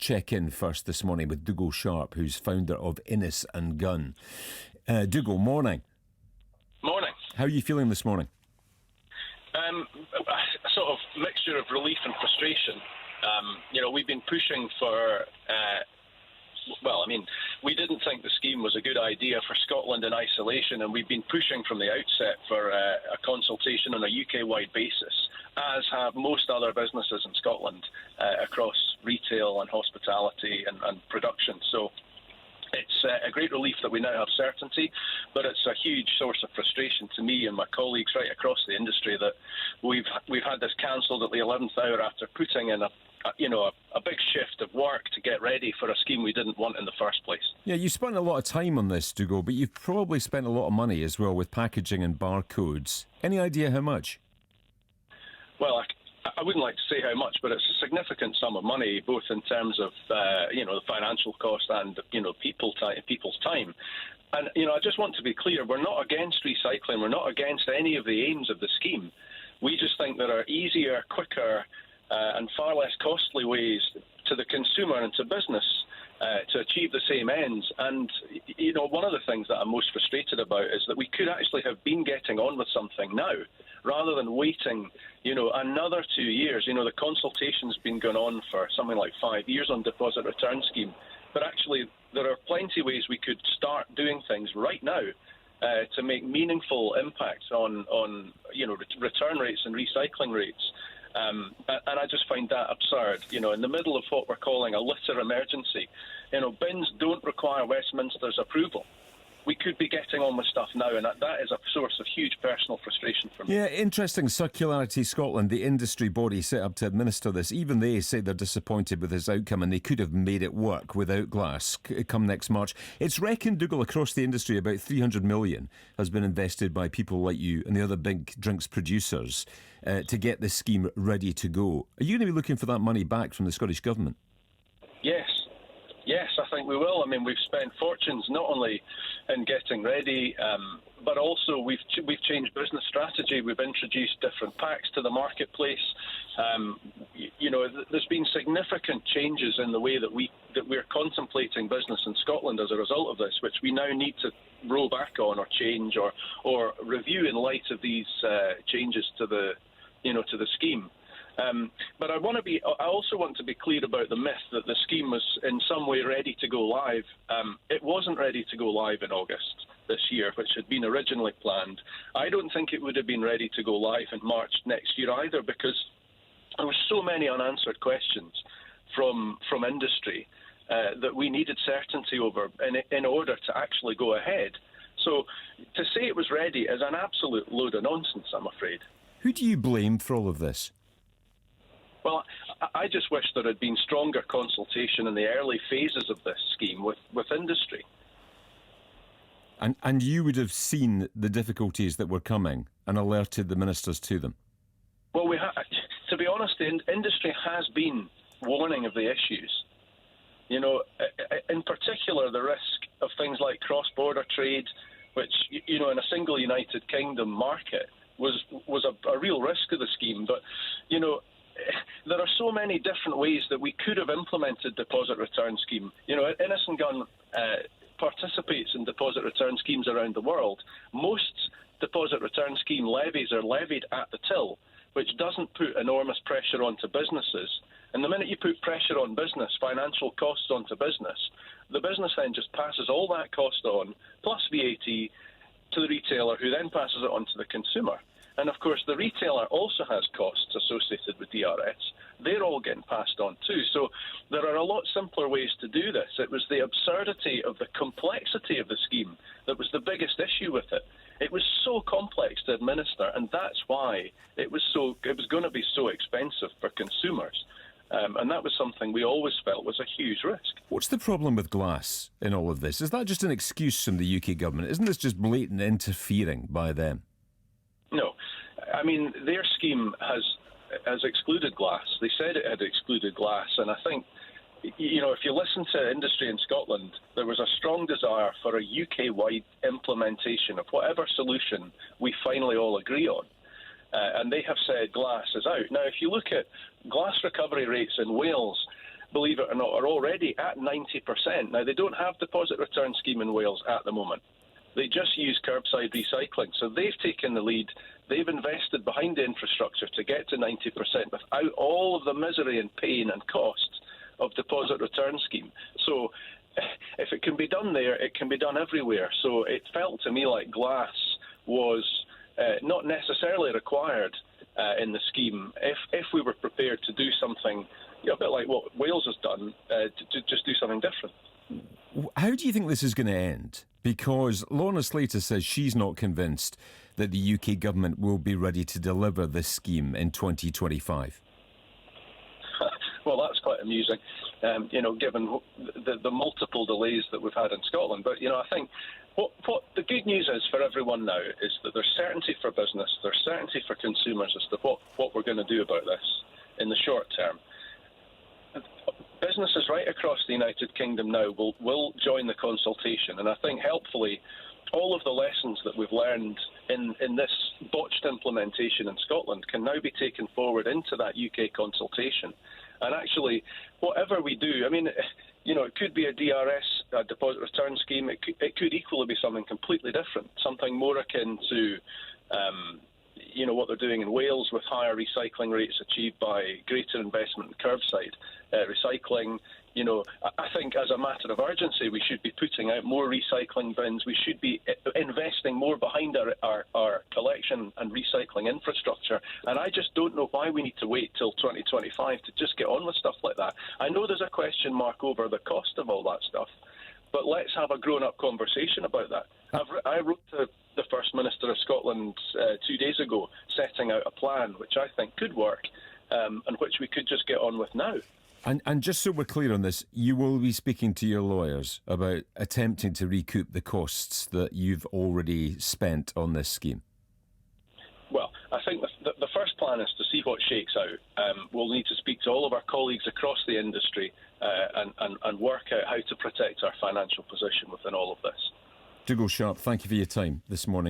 check in first this morning with Dougal Sharp, who's founder of Innes and Gunne. Dougal, morning. Morning. How are you feeling this morning? A sort of mixture of relief and frustration. We've been pushing for... we didn't think the scheme was a good idea for Scotland in isolation, and we've been pushing from the outset for a consultation on a UK-wide basis, as have most other businesses in Scotland across retail and hospitality and production. So it's a great relief that we now have certainty, but it's a huge source of frustration to me and my colleagues right across the industry that we've had this cancelled at the 11th hour after putting in a big shift of work to get ready for a scheme we didn't want in the first place. Yeah, you spent a lot of time on this, Dougal, but you've probably spent a lot of money as well with packaging and barcodes. Any idea how much? Well, I wouldn't like to say how much, but it's a significant sum of money, both in terms of the financial cost and people's time. And I just want to be clear: we're not against recycling. We're not against any of the aims of the scheme. We just think there are easier, quicker, and far less costly ways to the consumer and to business to achieve the same ends. And one of the things that I'm most frustrated about is that we could actually have been getting on with something now, rather than waiting, another 2 years. The consultation's been going on for something like 5 years on deposit return scheme. But actually, there are plenty of ways we could start doing things right now to make meaningful impacts on return rates and recycling rates. And I just find that absurd. In the middle of what we're calling a litter emergency, bins don't require Westminster's approval. We could be getting on with stuff now, and that is a source of huge personal frustration for me. Yeah, interesting. Circularity Scotland, the industry body set up to administer this, even they say they're disappointed with this outcome and they could have made it work without glass come next March. It's reckoned, Dougal, across the industry about 300 million has been invested by people like you and the other big drinks producers to get this scheme ready to go. Are you going to be looking for that money back from the Scottish Government? Yes, I think we will. We've spent fortunes not only in getting ready, but also we've changed business strategy. We've introduced different packs to the marketplace. There's been significant changes in the way that we're contemplating business in Scotland as a result of this, which we now need to roll back on or change or review in light of these changes to the scheme. But I also want to be clear about the myth that the scheme was in some way ready to go live. It wasn't ready to go live in August this year, which had been originally planned. I don't think it would have been ready to go live in March next year either, because there were so many unanswered questions from industry that we needed certainty over in order to actually go ahead. So to say it was ready is an absolute load of nonsense, I'm afraid. Who do you blame for all of this? Well, I just wish there had been stronger consultation in the early phases of this scheme with industry. And you would have seen the difficulties that were coming and alerted the ministers to them? Well, to be honest, the industry has been warning of the issues. In particular, the risk of things like cross-border trade, which, in a single United Kingdom market was a real risk of the scheme. But, there are so many different ways that we could have implemented deposit return scheme. Innes and Gunne participates in deposit return schemes around the world. Most deposit return scheme levies are levied at the till, which doesn't put enormous pressure onto businesses. And the minute you put pressure on business, financial costs onto business, the business then just passes all that cost on, plus VAT, to the retailer, who then passes it on to the consumer. And of course, the retailer also has costs associated with DRS. They're all getting passed on too. So there are a lot simpler ways to do this. It was the absurdity of the complexity of the scheme that was the biggest issue with it. It was so complex to administer, and that's why it was going to be so expensive for consumers. And that was something we always felt was a huge risk. What's the problem with glass in all of this? Is that just an excuse from the UK government? Isn't this just blatant interfering by them? No. Their scheme has excluded glass. They said it had excluded glass, and I think, if you listen to industry in Scotland, there was a strong desire for a UK-wide implementation of whatever solution we finally all agree on. And they have said glass is out. Now, if you look at glass recovery rates in Wales, believe it or not, are already at 90%. Now, they don't have deposit return scheme in Wales at the moment. They just use curbside recycling. So they've taken the lead. They've invested behind the infrastructure to get to 90% without all of the misery and pain and costs of deposit return scheme. So if it can be done there, it can be done everywhere. So it felt to me like glass was not necessarily required in the scheme if we were prepared to do something, a bit like what Wales has done, to just do something different. How do you think this is going to end? Because Lorna Slater says she's not convinced that the UK government will be ready to deliver this scheme in 2025. Well, that's quite amusing, given the multiple delays that we've had in Scotland. But, I think what the good news is for everyone now is that there's certainty for business, there's certainty for consumers as to what we're going to do about this in the short term. Businesses right across the United Kingdom now will join the consultation, and I think helpfully all of the lessons that we've learned in this botched implementation in Scotland can now be taken forward into that UK consultation. And actually, whatever we do, it could be a DRS, a deposit return scheme. It could equally be something completely different, something more akin to what they're doing in Wales with higher recycling rates achieved by greater investment in curbside recycling. I think as a matter of urgency, we should be putting out more recycling bins. We should be investing more behind our collection and recycling infrastructure. And I just don't know why we need to wait till 2025 to just get on with stuff like that. I know there's a question mark over the cost of all that stuff, but let's have a grown-up conversation about that. I wrote to the First Minister of Scotland 2 days ago, setting out a plan which I think could work and which we could just get on with now. And just so we're clear on this, you will be speaking to your lawyers about attempting to recoup the costs that you've already spent on this scheme? Well, I think the first plan is to see what shakes out. We'll need to speak to all of our colleagues across the industry and work out how to protect our financial position within all of this. Dougal Sharp, thank you for your time this morning.